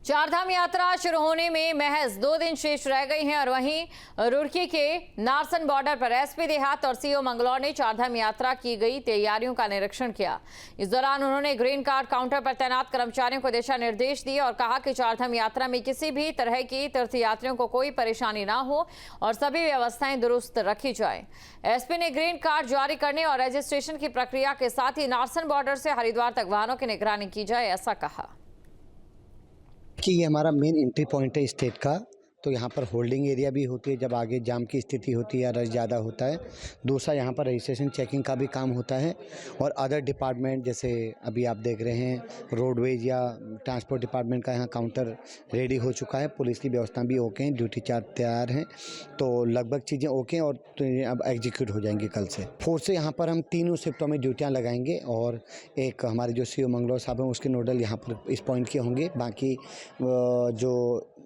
चारधाम यात्रा शुरू होने में महज 2 दिन शेष रह गई हैं और वहीं रुड़की के नारसन बॉर्डर पर एसपी देहात और सीओ मंगलौर ने चारधाम यात्रा की गई तैयारियों का निरीक्षण किया। इस दौरान उन्होंने ग्रीन कार्ड काउंटर पर तैनात कर्मचारियों को दिशा निर्देश दिए और कहा कि चारधाम यात्रा में किसी भी तरह की तीर्थयात्रियों को कोई परेशानी ना हो और सभी व्यवस्थाएं दुरुस्त रखी जाए। एसपी ने ग्रीन कार्ड जारी करने और रजिस्ट्रेशन की प्रक्रिया के साथ ही नारसन बॉर्डर से हरिद्वार तक वाहनों की निगरानी की जाए, ऐसा कहा। कि ये हमारा मेन एंट्री पॉइंट है स्टेट का, तो यहाँ पर होल्डिंग एरिया भी होती है जब आगे जाम की स्थिति होती है या रश ज़्यादा होता है। दूसरा यहाँ पर रजिस्ट्रेशन चेकिंग का भी काम होता है और अदर डिपार्टमेंट जैसे अभी आप देख रहे हैं रोडवेज या ट्रांसपोर्ट डिपार्टमेंट का यहाँ काउंटर रेडी हो चुका है। पुलिस की व्यवस्था भी ओके हैं, ड्यूटी चार्ज तैयार हैं, तो लगभग चीज़ें ओके हैं और तो अब एग्जीक्यूट हो जाएंगी कल से। फोर्स से यहाँ पर हम 3 शिफ्टों में ड्यूटियाँ लगाएंगे और एक हमारे जो सीओ मंगलौर साहब हैं उसके नोडल यहाँ पर इस पॉइंट के होंगे। बाकी जो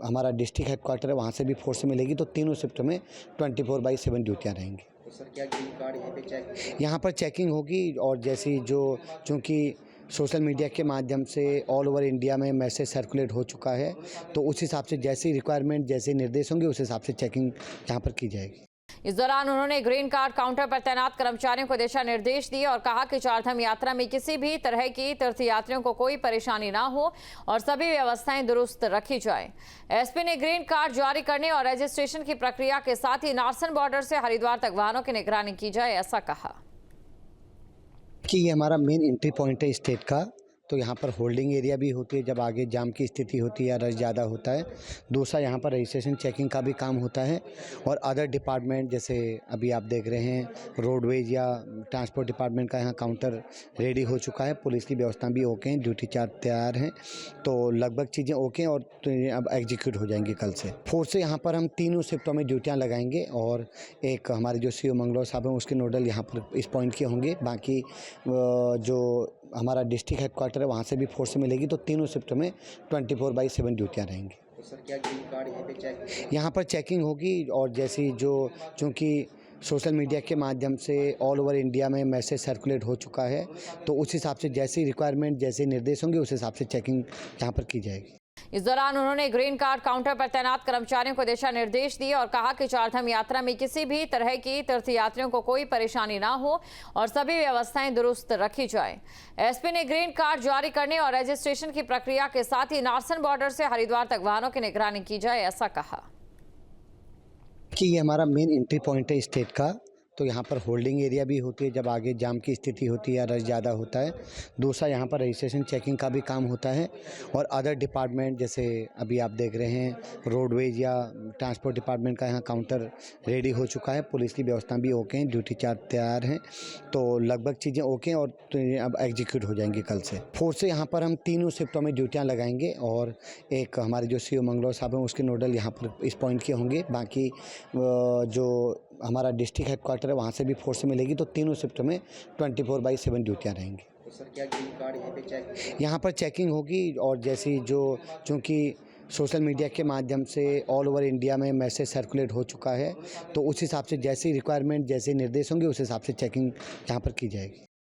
हमारा डिस्ट्रिक्ट हेडक्वार्टर है वहाँ से भी फोर्स मिलेगी, तो 3 शिफ्ट में 24/7 ड्यूटियाँ रहेंगी। तो सर क्या ग्रीन कार्ड यहाँ पे चेक यहाँ पर चेकिंग होगी और जैसी जो चूँकि सोशल मीडिया के माध्यम से ऑल ओवर इंडिया में मैसेज सर्कुलेट हो चुका है, तो उस हिसाब से जैसी रिक्वायरमेंट जैसे निर्देश होंगे उस हिसाब से चेकिंग यहाँ पर की जाएगी। इस दौरान उन्होंने ग्रीन कार्ड काउंटर पर तैनात कर्मचारियों को दिशा निर्देश दिए और कहा कि चारधाम यात्रा में किसी भी तरह की तीर्थयात्रियों को कोई परेशानी ना हो और सभी व्यवस्थाएं दुरुस्त रखी जाए। एसपी ने ग्रीन कार्ड जारी करने और रजिस्ट्रेशन की प्रक्रिया के साथ ही नारसन बॉर्डर से हरिद्वार तक वाहनों की निगरानी की जाए, ऐसा कहा। कि ये हमारा मेन एंट्री पॉइंट है स्टेट का, तो यहाँ पर होल्डिंग एरिया भी होती है जब आगे जाम की स्थिति होती है या रश ज़्यादा होता है। दूसरा यहाँ पर रजिस्ट्रेशन चेकिंग का भी काम होता है और अदर डिपार्टमेंट जैसे अभी आप देख रहे हैं रोडवेज या ट्रांसपोर्ट डिपार्टमेंट का यहाँ काउंटर रेडी हो चुका है। पुलिस की व्यवस्था भी ओके हैं, ड्यूटी चार्ज तैयार हैं, तो लगभग चीज़ें ओके हैं और तो अब एग्जीक्यूट हो जाएंगी कल से। फोर्स से यहाँ पर हम 3 शिफ्टों में ड्यूटियाँ लगाएंगे और एक हमारे जो सीओ मंगलौर साहब हैं उसके नोडल यहाँ पर इस पॉइंट के होंगे। बाकी जो हमारा डिस्ट्रिक्ट हेडक्वार्टर है वहाँ से भी फोर्स मिलेगी, तो 3 शिफ्ट में 24/7 ड्यूटियाँ रहेंगी। तो सर क्या ग्रीन कार्ड यहाँ पे चेक यहाँ पर चेकिंग होगी और जैसी जो चूँकि सोशल मीडिया के माध्यम से ऑल ओवर इंडिया में मैसेज सर्कुलेट हो चुका है, तो उस हिसाब से जैसी रिक्वायरमेंट जैसे निर्देश होंगे उस हिसाब से चेकिंग यहाँ पर की जाएगी। इस दौरान उन्होंने ग्रीन कार्ड काउंटर पर तैनात कर्मचारियों को दिशा निर्देश दिए और कहा कि चारधाम यात्रा में किसी भी तरह की तीर्थयात्रियों को कोई परेशानी ना हो और सभी व्यवस्थाएं दुरुस्त रखी जाए। एसपी ने ग्रीन कार्ड जारी करने और रजिस्ट्रेशन की प्रक्रिया के साथ ही नारसन बॉर्डर से हरिद्वार तक वाहनों की निगरानी की जाए, ऐसा कहा। कि ये हमारा मेन एंट्री पॉइंट है स्टेट का, तो यहाँ पर होल्डिंग एरिया भी होती है जब आगे जाम की स्थिति होती है या रश ज़्यादा होता है। दूसरा यहाँ पर रजिस्ट्रेशन चेकिंग का भी काम होता है और अदर डिपार्टमेंट जैसे अभी आप देख रहे हैं रोडवेज या ट्रांसपोर्ट डिपार्टमेंट का यहाँ काउंटर रेडी हो चुका है। पुलिस की व्यवस्था भी ओके हैं, ड्यूटी चार्ज तैयार हैं, तो लगभग चीज़ें ओके हैं और तो अब एग्जीक्यूट हो जाएंगी कल से। फोर्स से यहाँ पर हम 3 शिफ्टों में ड्यूटियाँ लगाएंगे और एक हमारे जो सीओ मंगलौर साहब हैं उसके नोडल यहाँ पर इस पॉइंट के होंगे। बाकी जो हमारा डिस्ट्रिक्ट हेडक्वार्टर है वहाँ से भी फोर्स मिलेगी, तो 3 शिफ्ट में 24/7 ड्यूटियाँ रहेंगी। तो सर क्या ग्रीन कार्ड यहाँ पे चेक यहाँ पर चेकिंग होगी और जैसी जो चूँकि सोशल मीडिया के माध्यम से ऑल ओवर इंडिया में मैसेज सर्कुलेट हो चुका है, तो उस हिसाब से जैसी रिक्वायरमेंट जैसे निर्देश होंगे उस हिसाब से चेकिंग यहाँ पर की जाएगी।